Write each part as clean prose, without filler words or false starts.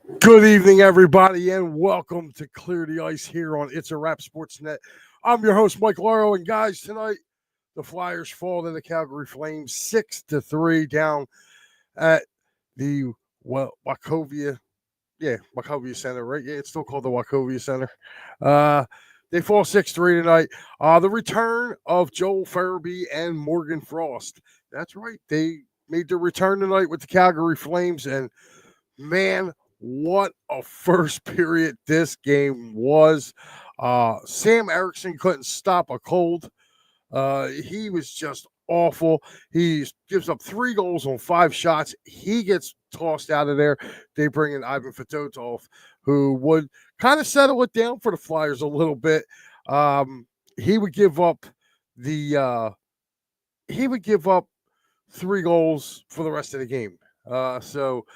Good evening, everybody, and welcome to Clear the Ice here on It's a Wrap Sportsnet. I'm your host, Mike Laro, and guys, tonight the Flyers fall to the Calgary Flames 6-3 down at the Wachovia, Wachovia Center, right? Yeah, it's still called the Wachovia Center. Uh, they fall 6-3 tonight. The return of Joel Farabee and Morgan Frost. That's right. They made their return tonight with the Calgary Flames, and man, what a first period this game was. Sam Erickson couldn't stop a cold. He was just awful. He gives up 3 goals on 5 shots. He gets tossed out of there. They bring in Ivan Fedotov, who would kind of settle it down for the Flyers a little bit. He would give up the he would give up 3 goals for the rest of the game. So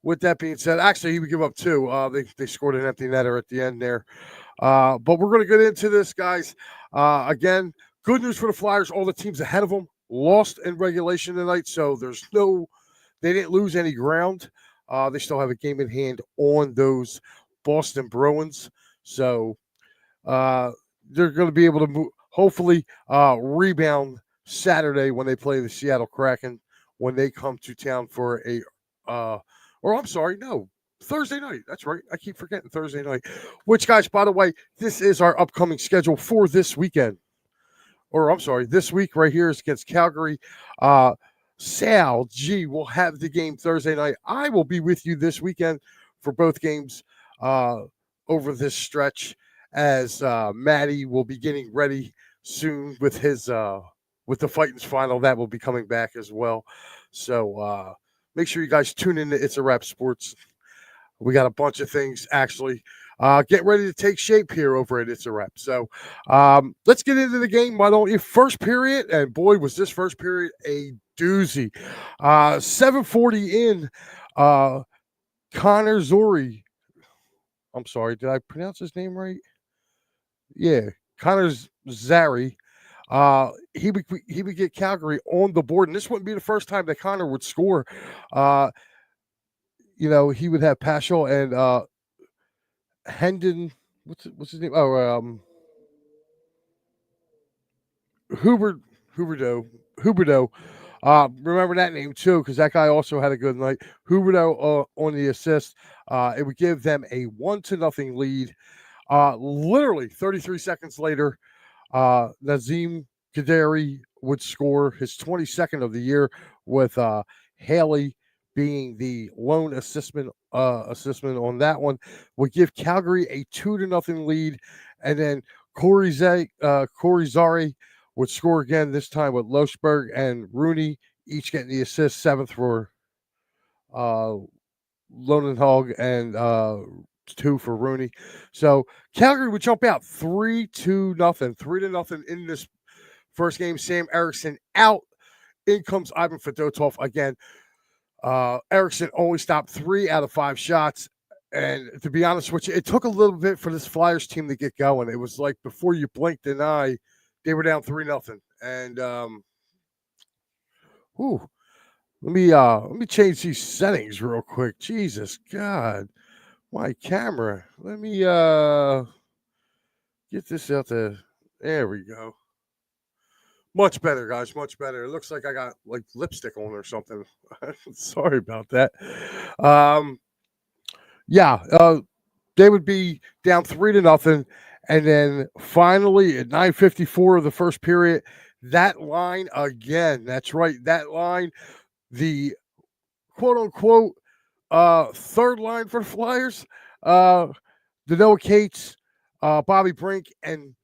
with that being said, actually, he would give up 2. They scored an empty netter at the end there. But we're going to get into this, guys. Again, good news for the Flyers. All the teams ahead of them lost in regulation tonight, so they didn't lose any ground. They still have a game in hand on those Boston Bruins. So they're going to be able to hopefully rebound Saturday when they play the Seattle Kraken when they come to town for Thursday night. That's right. I keep forgetting Thursday night. Which, guys, by the way, this is our upcoming schedule for this weekend. This week right here is against Calgary. Sal G will have the game Thursday night. I will be with you this weekend for both games over this stretch as Maddie will be getting ready soon with his with the Fightins final. That will be coming back as well. So make sure you guys tune in to It's a Wrap Sports. We got a bunch of things actually get ready to take shape here over at It's a Wrap. So let's get into the game. Why don't you? First period, and boy, was this first period a doozy. 7:40 in. Connor Zori. I'm sorry, did I pronounce his name right? Yeah, Connor Zary. He would get Calgary on the board, and this wouldn't be the first time that Connor would score. He would have Paschal and Hendon. What's his name? Huberto. Remember that name too, because that guy also had a good night. Huberto on the assist. It would give them a 1-0 lead. Literally 33 seconds later, Nazim Kaderi would score his 22nd of the year, with Haley being the lone assistment on that one. Would give Calgary a 2-0 lead, and then Corey Zari would score again, this time with Loschberg and Rooney each getting the assist, 7th for Lonenhog and 2 for Rooney. So Calgary would jump out 3-0, 3-0 in this first game. Sam Erickson out. In comes Ivan Fedotov again. Erickson only stopped 3 out of 5 shots. And to be honest with you, it took a little bit for this Flyers team to get going. It was like before you blinked an eye, they were down 3-0. And let me change these settings real quick. Jesus God. My camera. Let me get this out there. There we go. Much better, guys. Much better. It looks like I got like lipstick on or something. Sorry about that. They would be down 3-0, and then finally at 9:54 of the first period, that line again. That's right, that line, the quote unquote third line for the Flyers. The Noah Cates, Bobby Brink, and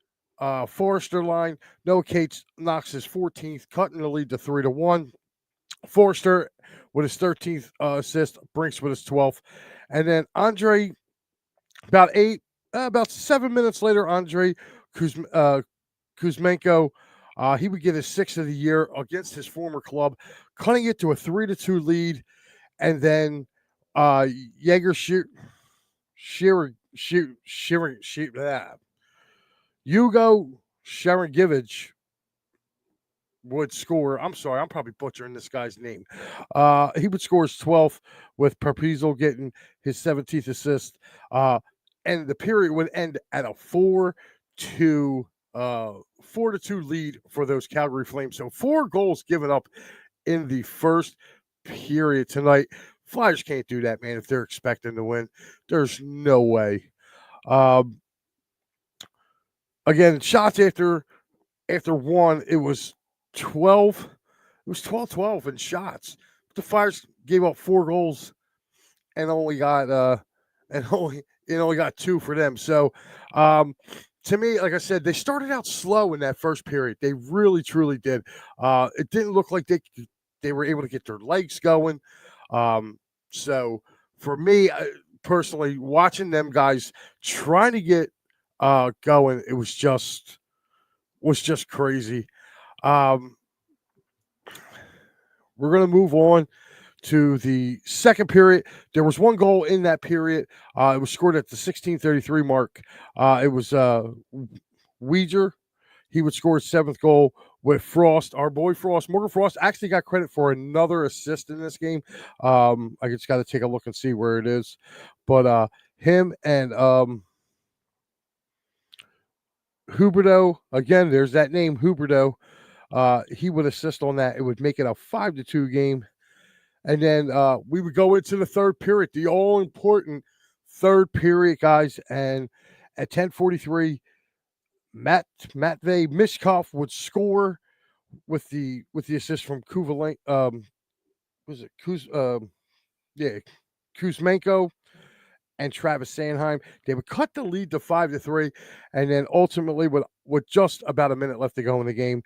Forrester line. Noah Cates knocks his 14th, cutting the lead to 3-1. Forrester with his 13th assist, Brinks with his 12th, and then Andre about 7 minutes later, Andre Kuzmenko, he would get his 6th of the year against his former club, cutting it to a 3-2 lead, and then Jaeger Hugo Sharangievich would score. I'm sorry, I'm probably butchering this guy's name. He would score his 12th with Perpizzo getting his 17th assist. And the period would end at a 2 4-2 lead for those Calgary Flames. So 4 goals given up in the first period tonight. Flyers can't do that, man, if they're expecting to win. There's no way. Um, again, shots after one, it was 12. It was 12-12 in shots. The Flyers gave up 4 goals and only got only got 2 for them. So to me, like I said, they started out slow in that first period. They really truly did. It didn't look like they were able to get their legs going. So for me personally, watching them guys trying to get going, it was just crazy. We're going to move on to the second period. There was 1 goal in that period. It was scored at the 16:33 mark. It was Weeger. He would score his 7th goal with Frost. Our boy Frost, Morgan Frost, actually got credit for another assist in this game. I just got to take a look and see where it is. But him and Huberdeau, again, there's that name, Huberdeau. He would assist on that. It would make it a 5-2 game. And then we would go into the third period, the all-important third period, guys. And at 10:43, Matvey Mishkov would score with the assist from Kuzmenko and Travis Sanheim. They would cut the lead to 5-3, and then ultimately, with just about a minute left to go in the game,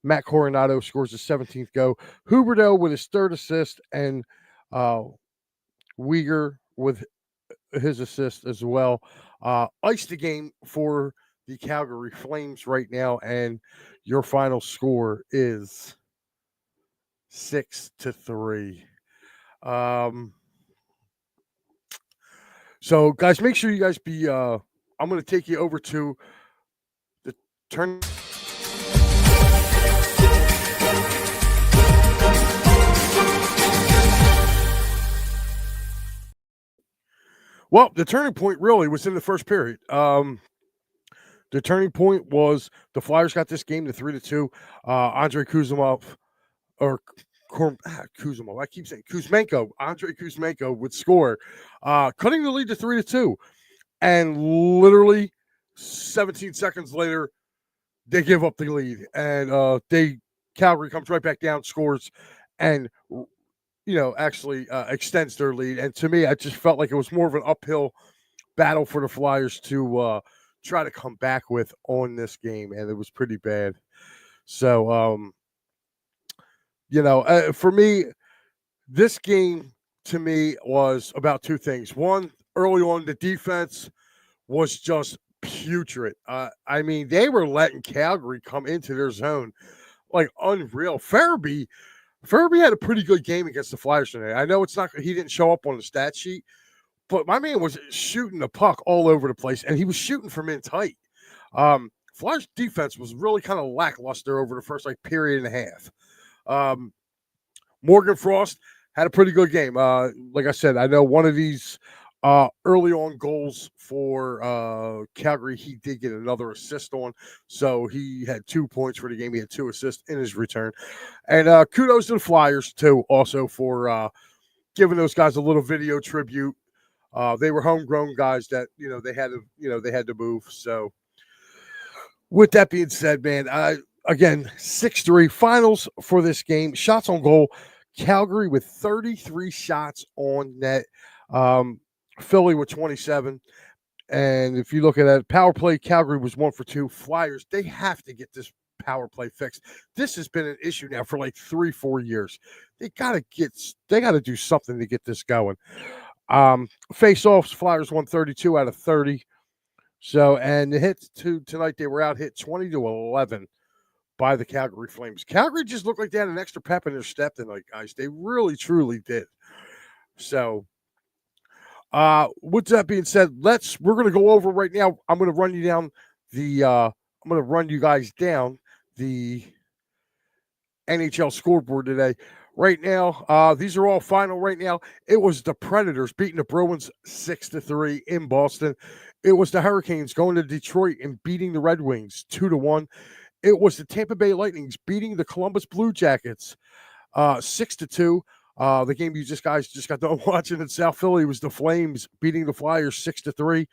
Matt Coronado scores his 17th goal. Huberdeau with his 3rd assist, and Weeger with his assist as well. Iced the game for the Calgary Flames right now, and your final score is 6-3. So, guys, make sure you guys be. I'm going to take you over to the turn. Well, the turning point really was in the first period. The turning point was the Flyers got this game to 3-2. Andrei Kuzmenko, or Kuzmenko, I keep saying Kuzmenko. Andrei Kuzmenko would score, cutting the lead to 3-2, and literally 17 seconds later, they give up the lead, and Calgary comes right back down, scores, and actually extends their lead. And to me, I just felt like it was more of an uphill battle for the Flyers to try to come back with on this game, and it was pretty bad. So, for me, this game to me was about 2 things. One, early on, the defense was just putrid. I mean, they were letting Calgary come into their zone like unreal. Farabee had a pretty good game against the Flyers today. I know he didn't show up on the stat sheet, but my man was shooting the puck all over the place, and he was shooting from in tight. Flyers defense was really kind of lackluster over the first period and a half. Morgan Frost had a pretty good game. Like I said, I know one of these early on goals for Calgary, he did get another assist on. So he had 2 points for the game. He had 2 assists in his return. And kudos to the Flyers, too, also for giving those guys a little video tribute. They were homegrown guys that, they had to move. So with that being said, man, again, 6-3 finals for this game. Shots on goal. Calgary with 33 shots on net. Philly with 27. And if you look at that power play, Calgary was 1 for 2. Flyers, they have to get this power play fixed. This has been an issue now for 3-4 years. They gotta do something to get this going. Face-offs, Flyers won 32 out of 30. So, and the hits tonight, they were out hit 20-11 by the Calgary Flames. Calgary just looked like they had an extra pep in their step tonight, guys. They really, truly did. So, with that being said, we're going to go over right now. I'm going to run you down I'm going to run you guys down the NHL scoreboard today. Right now, these are all final right now. It was the Predators beating the Bruins 6-3 in Boston. It was the Hurricanes going to Detroit and beating the Red Wings 2-1. It was the Tampa Bay Lightnings beating the Columbus Blue Jackets 6-2. The game you guys just got done watching in South Philly was the Flames beating the Flyers 6-3.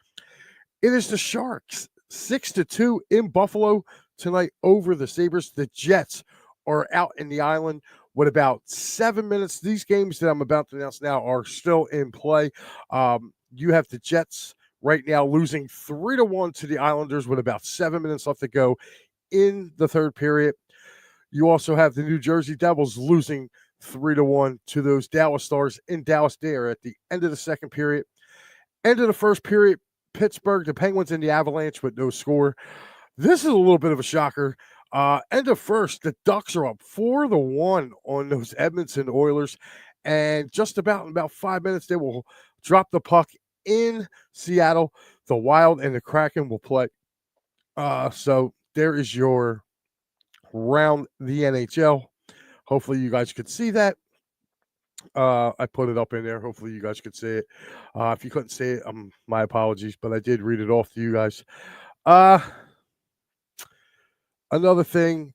It is the Sharks 6-2 in Buffalo tonight over the Sabres. The Jets are out in the island with about 7 minutes. These games that I'm about to announce now are still in play. You have the Jets right now losing 3-1 to the Islanders with about 7 minutes left to go in the third period. You also have the New Jersey Devils losing 3-1 to those Dallas Stars in Dallas there at the end of the second period. End of the first period, Pittsburgh, the Penguins, and the Avalanche with no score. This is a little bit of a shocker. End of first, the Ducks are up 4-1 on those Edmonton Oilers. And just about in about 5 minutes, they will drop the puck in Seattle. The Wild and the Kraken will play. So there is your round the NHL. Hopefully you guys could see that. I put it up in there. Hopefully you guys could see it. If you couldn't see it, my apologies, but I did read it off to you guys. Another thing,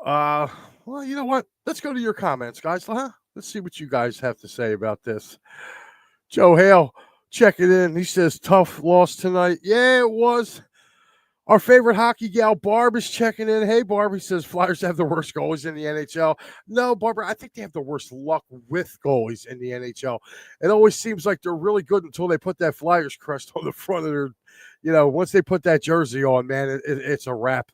well, you know what? Let's go to your comments, guys. Let's see what you guys have to say about this. Joe Hale, check it in. He says, tough loss tonight. Yeah, it was. Our favorite hockey gal, Barb, is checking in. Hey, Barb, he says Flyers have the worst goalies in the NHL. No, Barbara, I think they have the worst luck with goalies in the NHL. It always seems like they're really good until they put that Flyers crest on the front of their, once they put that jersey on, man, it's a wrap.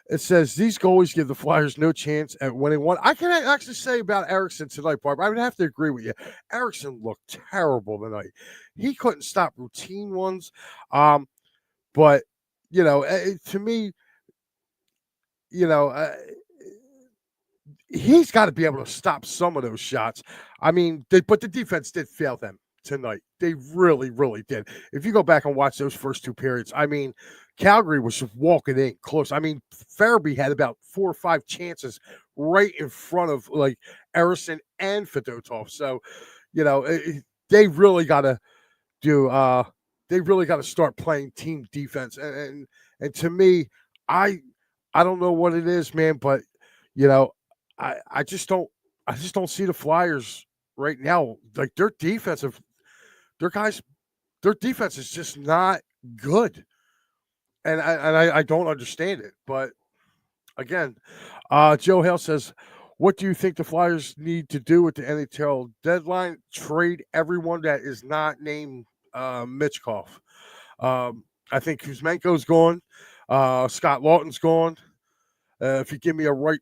It says these goalies give the Flyers no chance at winning one. I can actually say about Erickson tonight, Barb. I would have to agree with you. Erickson looked terrible tonight. He couldn't stop routine ones. But, to me, he's got to be able to stop some of those shots. I mean, but the defense did fail them tonight. They really, really did. If you go back and watch those first two periods, I mean, Calgary was just walking in close. I mean, Farabee had about 4 or 5 chances right in front of like Erison and Fedotov. So, they really got to do. They really got to start playing team defense. And to me, I don't know what it is, man, but I just don't see the Flyers right now. Like their defense is just not good. And I don't understand it. But again, Joe Hale says, what do you think the Flyers need to do with the NHL deadline? Trade everyone that is not named Mitchkov. I think Kuzmenko's gone. Scott Lawton's gone. If you give me a right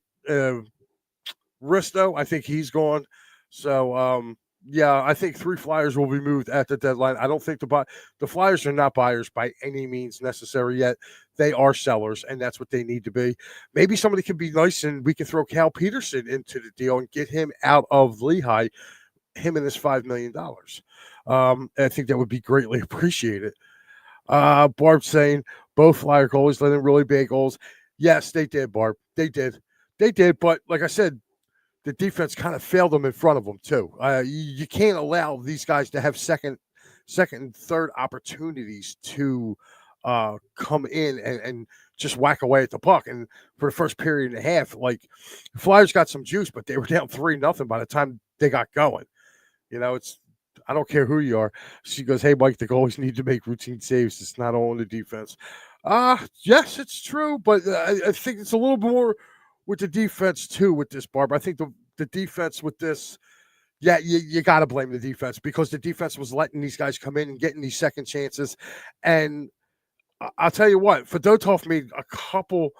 Risto, I think he's gone. So, yeah, I think 3 Flyers will be moved at the deadline. I don't think the Flyers are not buyers by any means necessary yet. They are sellers, and that's what they need to be. Maybe somebody can be nice, and we can throw Cal Peterson into the deal and get him out of Lehigh, him and his $5 million. I think that would be greatly appreciated. Barb saying both Flyer goalies let in really big goals. Yes, they did, Barb. They did. But like I said, the defense kind of failed them in front of them too. You can't allow these guys to have second and third opportunities to come in and just whack away at the puck. And for the first period and a half, like Flyers got some juice, but they were down 3-0 by the time they got going. I don't care who you are. She goes, hey, Mike, the goalies need to make routine saves. It's not all in the defense. Yes, it's true, but I think it's a little more with the defense too with this, Barb. I think the defense with this, yeah, you got to blame the defense because the defense was letting these guys come in and getting these second chances. And I'll tell you what, Fedotov made a couple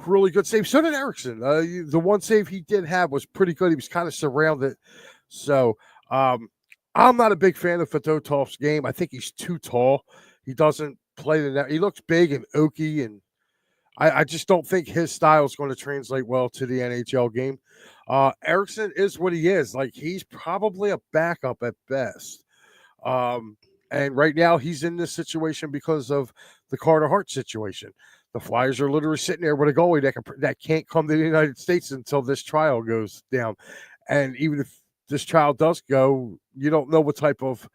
really good saves. So did Erickson. The one save he did have was pretty good. He was kind of surrounded. So I'm not a big fan of Fedotov's game. I think he's too tall. He doesn't play the net. He looks big and oaky, and I just don't think his style is going to translate well to the NHL game. Erickson is what he is. Like, he's probably a backup at best. And right now he's in this situation because of the Carter Hart situation. The Flyers are literally sitting there with a goalie that can't come to the United States until this trial goes down. And even if this trial does go, you don't know what type of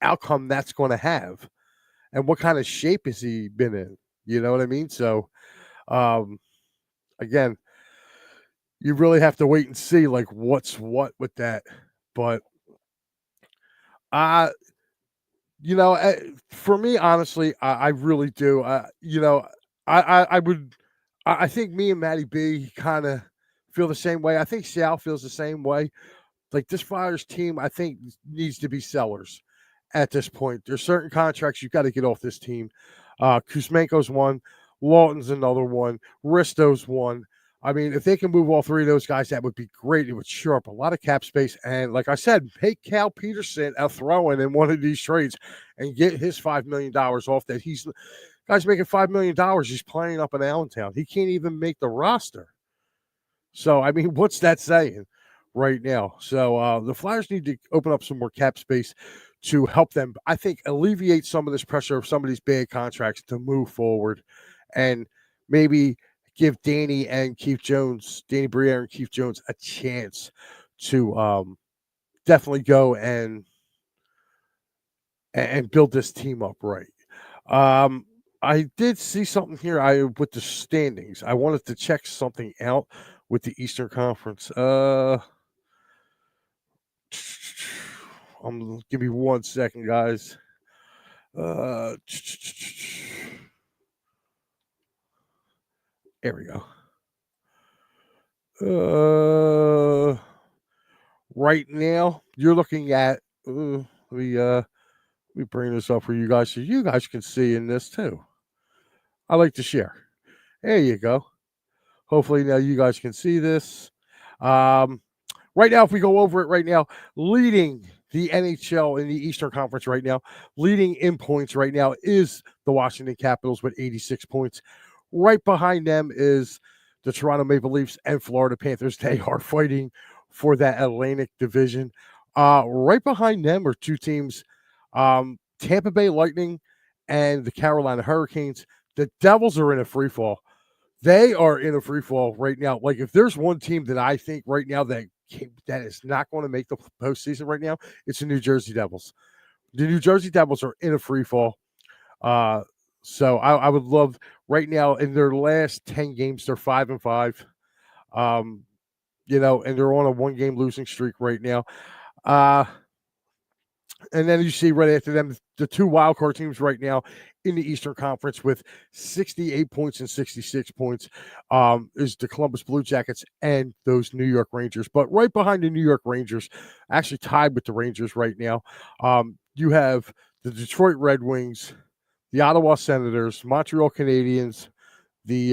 outcome that's going to have, and what kind of shape has he been in. You know what I mean? So, again, you really have to wait and see like what's what with that. But uh for me, honestly, I really do. I would. I think me and Matty B kind of feel the same way. I think Sal feels the same way. Like this Flyers team, I think needs to be sellers at this point. There's certain contracts you got to get off this team. Kuzmenko's one, Lawton's another one, Risto's one. I mean, if they can move all three of those guys, that would be great. It would shore up a lot of cap space. And like I said, make Cal Peterson a throw-in one of these trades and get his $5 million off that guy's making $5 million. He's playing up in Allentown. He can't even make the roster. So, I mean, what's that saying right now? So the Flyers need to open up some more cap space to help them, I think, alleviate some of this pressure of some of these big contracts to move forward and maybe give Danny Briere and Keith Jones a chance to definitely go and build this team up right. I did see something here with the standings. I wanted to check something out with the Eastern Conference. Give me 1 second, guys. There we go. Right now, you're looking at. Let me bring this up for you guys so you guys can see in this too. I like to share. There you go. Hopefully now you guys can see this. Right now, if we go over it right now, leading the NHL in the Eastern Conference right now, leading in points right now is the Washington Capitals with 86 points. Right behind them is the Toronto Maple Leafs and Florida Panthers. They are fighting for that Atlantic division. Right behind them are two teams, Tampa Bay Lightning and the Carolina Hurricanes. The Devils are in a free fall. They are in a free fall right now. Like, if there's one team that I think right now that is not going to make the postseason right now, it's the New Jersey Devils. The New Jersey Devils are in a free fall. So I would love right now in their last 10 games, they're 5-5. And they're on a 1-game losing streak right now. And then you see right after them, the two wildcard teams right now in the Eastern Conference with 68 points and 66 points is the Columbus Blue Jackets and those New York Rangers. But right behind the New York Rangers, actually tied with the Rangers right now, you have the Detroit Red Wings, the Ottawa Senators, Montreal Canadiens, the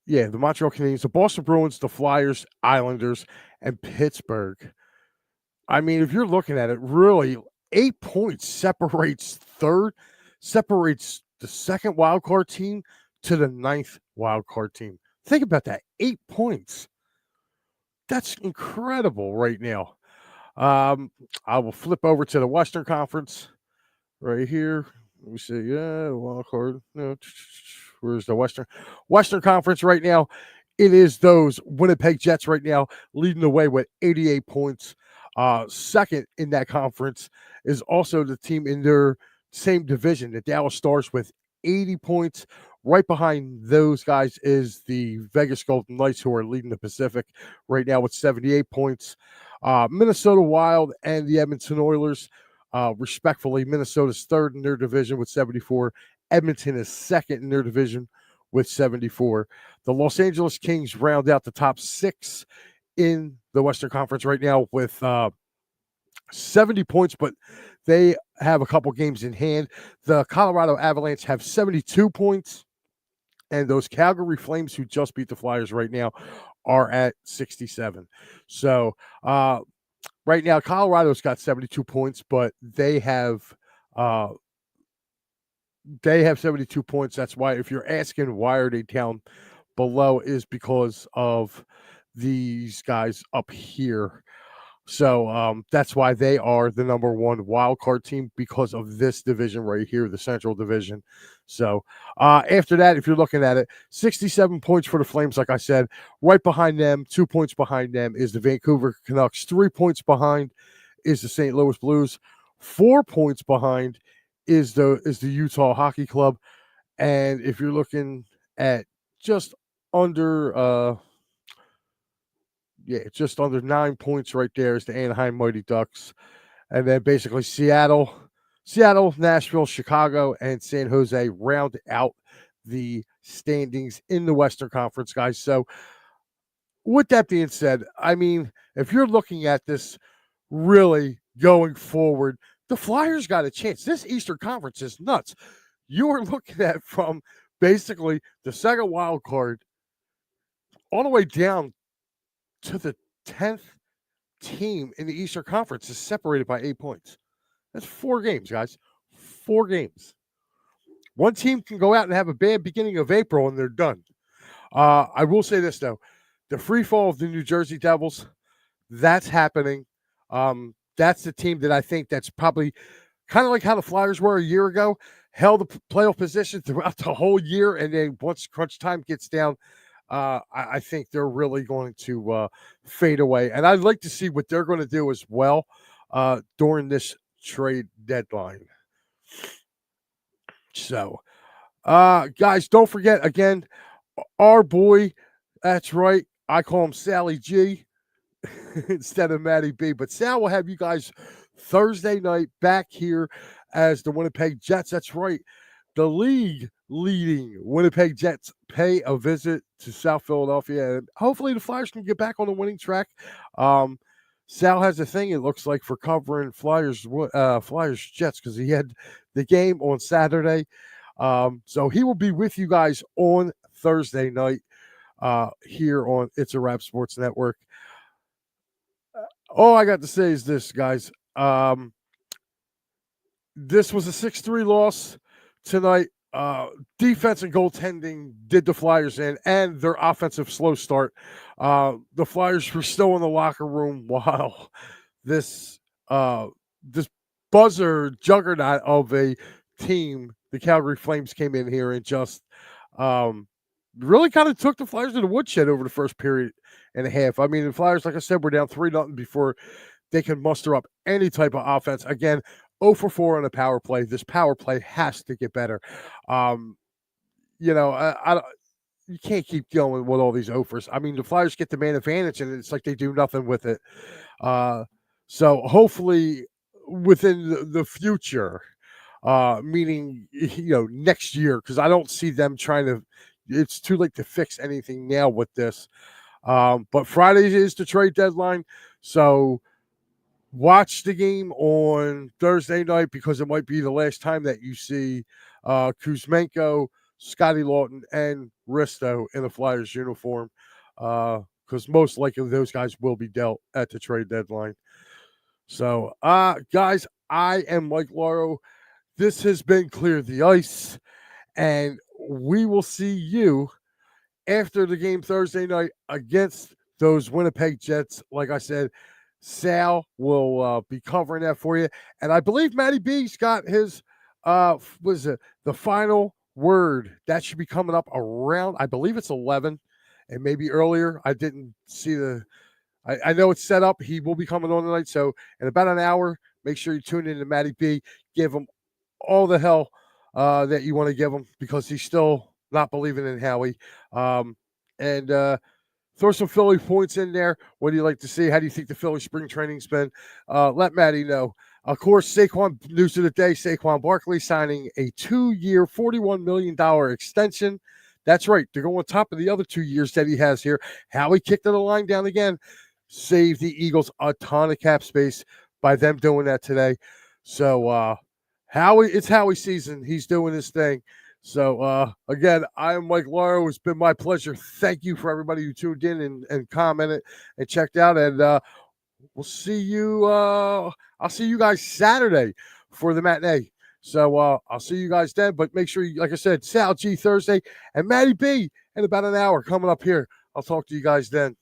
Montreal Canadiens, the Boston Bruins, the Flyers, Islanders, and Pittsburgh. I mean, if you're looking at it, really, 8 points separates the second wildcard team to the 9th wildcard team. Think about that, 8 points. That's incredible right now. I will flip over to the Western Conference right here. Let me see. Yeah, wildcard. No, where's the Western Conference right now? It is those Winnipeg Jets right now leading the way with 88 points. Second in that conference is also the team in their same division, the Dallas Stars, with 80 points. Right behind those guys is the Vegas Golden Knights, who are leading the Pacific right now with 78 points. Minnesota Wild and the Edmonton Oilers, respectfully, Minnesota's third in their division with 74. Edmonton is second in their division with 74. The Los Angeles Kings round out the top 6 in the Western Conference right now with 70 points, but they have a couple games in hand. The Colorado Avalanche have 72 points, and those Calgary Flames, who just beat the Flyers right now, are at 67. So right now, Colorado's got 72 points, but they have 72 points. That's why, if you're asking why are they down below, is because of these guys up here. So that's why they are the number one wild card team, because of this division right here, the Central Division. So after that, if you're looking at it, 67 points for the Flames, like I said. Right behind them, 2 points behind them, is the Vancouver Canucks. 3 points behind is the St. Louis Blues. 4 points behind is the Utah Hockey Club. And if you're looking at just under just under 9 points right there is the Anaheim Mighty Ducks. And then basically Seattle, Nashville, Chicago, and San Jose round out the standings in the Western Conference, guys. So with that being said, I mean, if you're looking at this really going forward, the Flyers got a chance. This Eastern Conference is nuts. You are looking at from basically the second wild card all the way down to the 10th team in the Eastern Conference is separated by 8 points. That's 4 games, guys. 4 games. One team can go out and have a bad beginning of April and they're done. I will say this, though. The free fall of the New Jersey Devils, that's happening. That's the team that I think that's probably kind of like how the Flyers were a year ago, held the playoff position throughout the whole year, and then once crunch time gets down, I think they're really going to fade away. And I'd like to see what they're going to do as well during this trade deadline. So, guys, don't forget, again, our boy, that's right, I call him Sally G instead of Matty B. But Sal will have you guys Thursday night back here as the Winnipeg Jets. That's right. The league leading Winnipeg Jets pay a visit to South Philadelphia. And hopefully the Flyers can get back on the winning track. Sal has a thing, it looks like, for covering Flyers Jets, because he had the game on Saturday. So he will be with you guys on Thursday night here on It's a Wrap Sports Network. All I got to say is this, guys. This was a 6-3 loss tonight. Defense and goaltending did the Flyers in, and their offensive slow start. The Flyers were still in the locker room while this buzzer juggernaut of a team, the Calgary Flames, came in here and just really kind of took the Flyers to the woodshed over the first period and a half. I mean, the Flyers, like I said, were down 3-0 before they could muster up any type of offense. Again, 0 for 4 on a power play. This power play has to get better. You can't keep going with all these offers. I mean, the Flyers get the man advantage, and it's like they do nothing with it. So hopefully within the future, meaning, next year, because I don't see them trying to – it's too late to fix anything now with this. But Friday is the trade deadline, so – watch the game on Thursday night, because it might be the last time that you see Kuzmenko, Scotty Lawton, and Risto in a Flyers uniform, because most likely those guys will be dealt at the trade deadline. So, guys, I am Mike Lauro. This has been Clear the Ice, and we will see you after the game Thursday night against those Winnipeg Jets. Like I said, Sal will be covering that for you. And I believe Matty B's got his, the final word. That should be coming up around, I believe it's 11 and maybe earlier. I didn't see I know it's set up. He will be coming on tonight. So in about an hour, make sure you tune in to Matty B. Give him all the hell that you want to give him, because he's still not believing in Howie. Throw some Philly points in there. What do you like to see? How do you think the Philly spring training's been? Let Matty know. Of course, Saquon, news of the day, Saquon Barkley signing a 2-year, $41 million extension. That's right. To go on top of the other 2 years that he has here. Howie kicked the line down again. Saved the Eagles a ton of cap space by them doing that today. So, it's Howie season. He's doing his thing. So, again, I am Mike Lauro. It's been my pleasure. Thank you for everybody who tuned in and commented and checked out. And we'll see you. I'll see you guys Saturday for the matinee. So I'll see you guys then. But make sure, like I said, Sal G Thursday and Matty B in about an hour coming up here. I'll talk to you guys then.